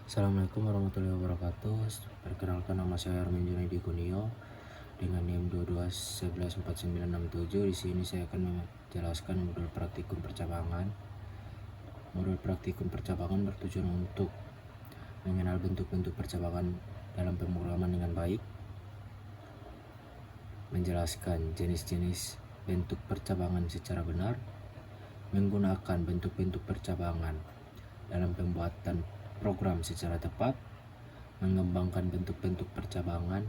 Assalamualaikum warahmatullahi wabarakatuh. Perkenalkan, nama saya Armin Junaidi Kunio dengan NIM 22114967. Di sini saya akan menjelaskan modul praktikum percabangan. Modul praktikum percabangan bertujuan untuk mengenal bentuk-bentuk percabangan dalam pemrograman dengan baik, menjelaskan jenis-jenis bentuk percabangan secara benar, menggunakan bentuk-bentuk percabangan dalam pembuatan program secara tepat, mengembangkan bentuk-bentuk percabangan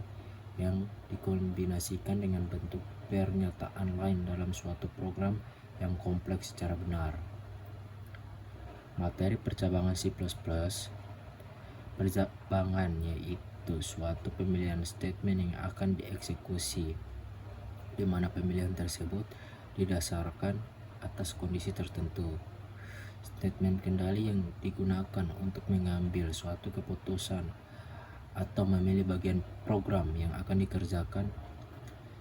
yang dikombinasikan dengan bentuk pernyataan lain dalam suatu program yang kompleks secara benar. Materi percabangan C++. Percabangan yaitu suatu pemilihan statement yang akan dieksekusi, di mana pemilihan tersebut didasarkan atas kondisi tertentu. Statement kendali yang digunakan untuk mengambil suatu keputusan atau memilih bagian program yang akan dikerjakan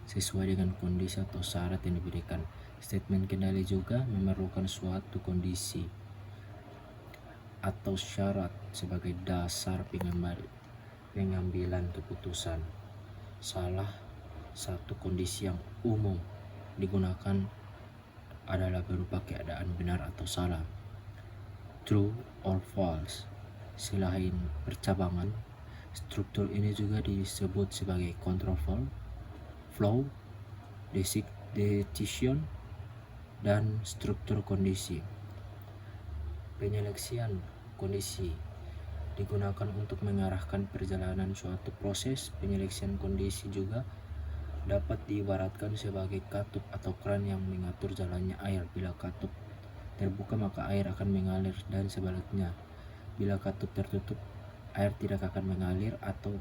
sesuai dengan kondisi atau syarat yang diberikan. Statement kendali juga memerlukan suatu kondisi atau syarat sebagai dasar pengambilan keputusan. Salah satu kondisi yang umum digunakan adalah berupa keadaan benar atau salah, true or false. Selain percabangan, struktur ini juga disebut sebagai control flow, decision, dan struktur kondisi. Penyeleksian kondisi digunakan untuk mengarahkan perjalanan suatu proses. Penyeleksian kondisi juga dapat diibaratkan sebagai katup atau keran yang mengatur jalannya air. Bila katup terbuka, maka air akan mengalir, dan sebaliknya, bila katup tertutup, air tidak akan mengalir atau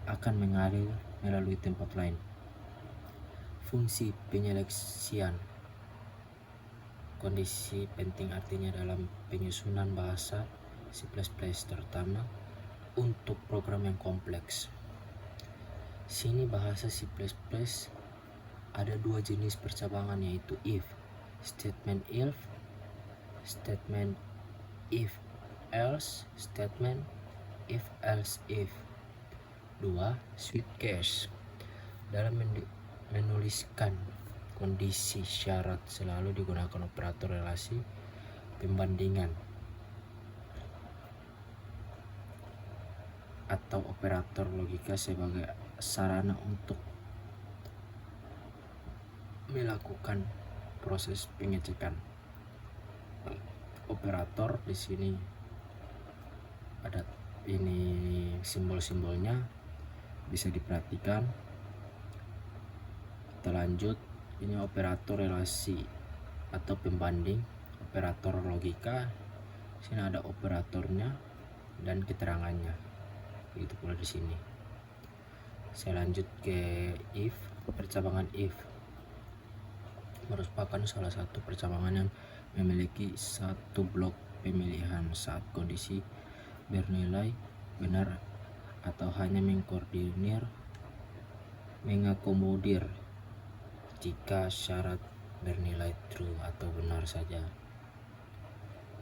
akan mengalir melalui tempat lain. Fungsi penyeleksian kondisi penting artinya dalam penyusunan bahasa C++, terutama untuk program yang kompleks. Sini bahasa C++ ada dua jenis percabangan, yaitu if, statement if else, statement if else if. Dua, switch case. Dalam menuliskan kondisi syarat selalu digunakan operator relasi pembandingan atau operator logika sebagai sarana untuk melakukan proses pengecekan. Operator di sini ada ini simbol-simbolnya, bisa diperhatikan. Kita lanjut, ini operator relasi atau pembanding, operator logika. Sini ada operatornya dan keterangannya. Begitu pula di sini. Saya lanjut ke if. Percabangan if merupakan salah satu percabangan yang memiliki satu blok pemilihan saat kondisi bernilai benar atau hanya mengakomodir jika syarat bernilai true atau benar saja.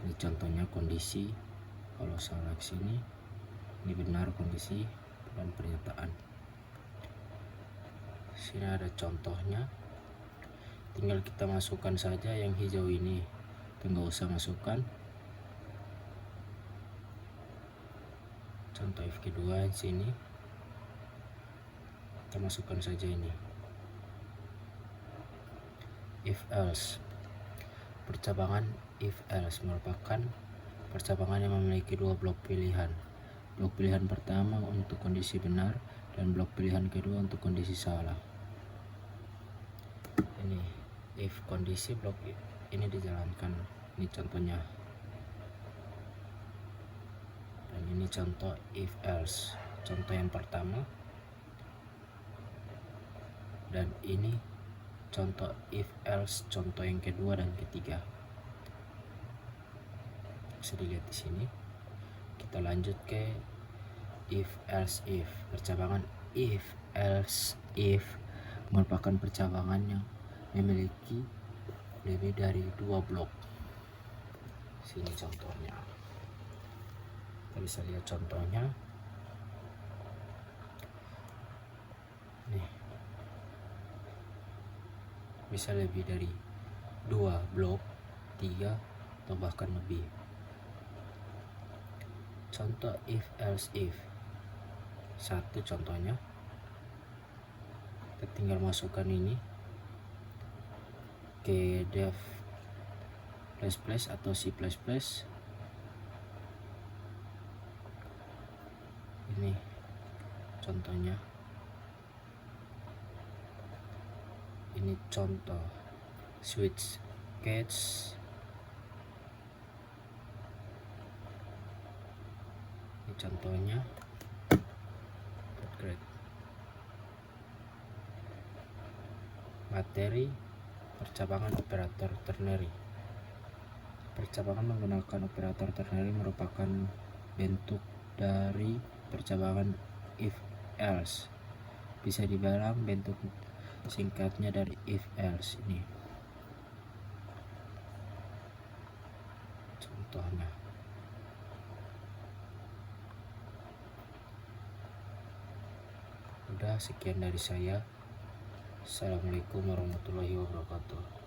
Ini contohnya kondisi. Kalau salah sini, ini benar kondisi dan pernyataan. Sini ada contohnya, tinggal kita masukkan saja yang hijau ini, nggak usah masukkan. Contoh if kedua di sini, kita masukkan saja ini. If else. Percabangan if else merupakan percabangan yang memiliki dua blok pilihan. Blok pilihan pertama untuk kondisi benar dan blok pilihan kedua untuk kondisi salah. Ini if kondisi, blok ini dijalankan. Ini contohnya. Dan ini contoh if else, contoh yang pertama. Dan ini contoh if else, contoh yang kedua dan ketiga. Bisa dilihat di sini. Kita lanjut ke if else if. Percabangan if else if merupakan percabangan yang memiliki lebih dari dua blok. Sini contohnya. Kita Kita bisa lihat contohnya. Nih, bisa lebih dari 2 blok, 3 atau bahkan lebih. Contoh if else if. Satu contohnya, kita tinggal masukkan ini ke dev atau C++. Ini contohnya. Ini contoh switch case. Ini contohnya. Great. Materi percabangan operator ternary. Percabangan menggunakan operator ternary merupakan bentuk dari percabangan if else. Bisa dibilang bentuk singkatnya dari if else. Ini contohnya. Udah, sekian dari saya. Assalamualaikum warahmatullahi wabarakatuh.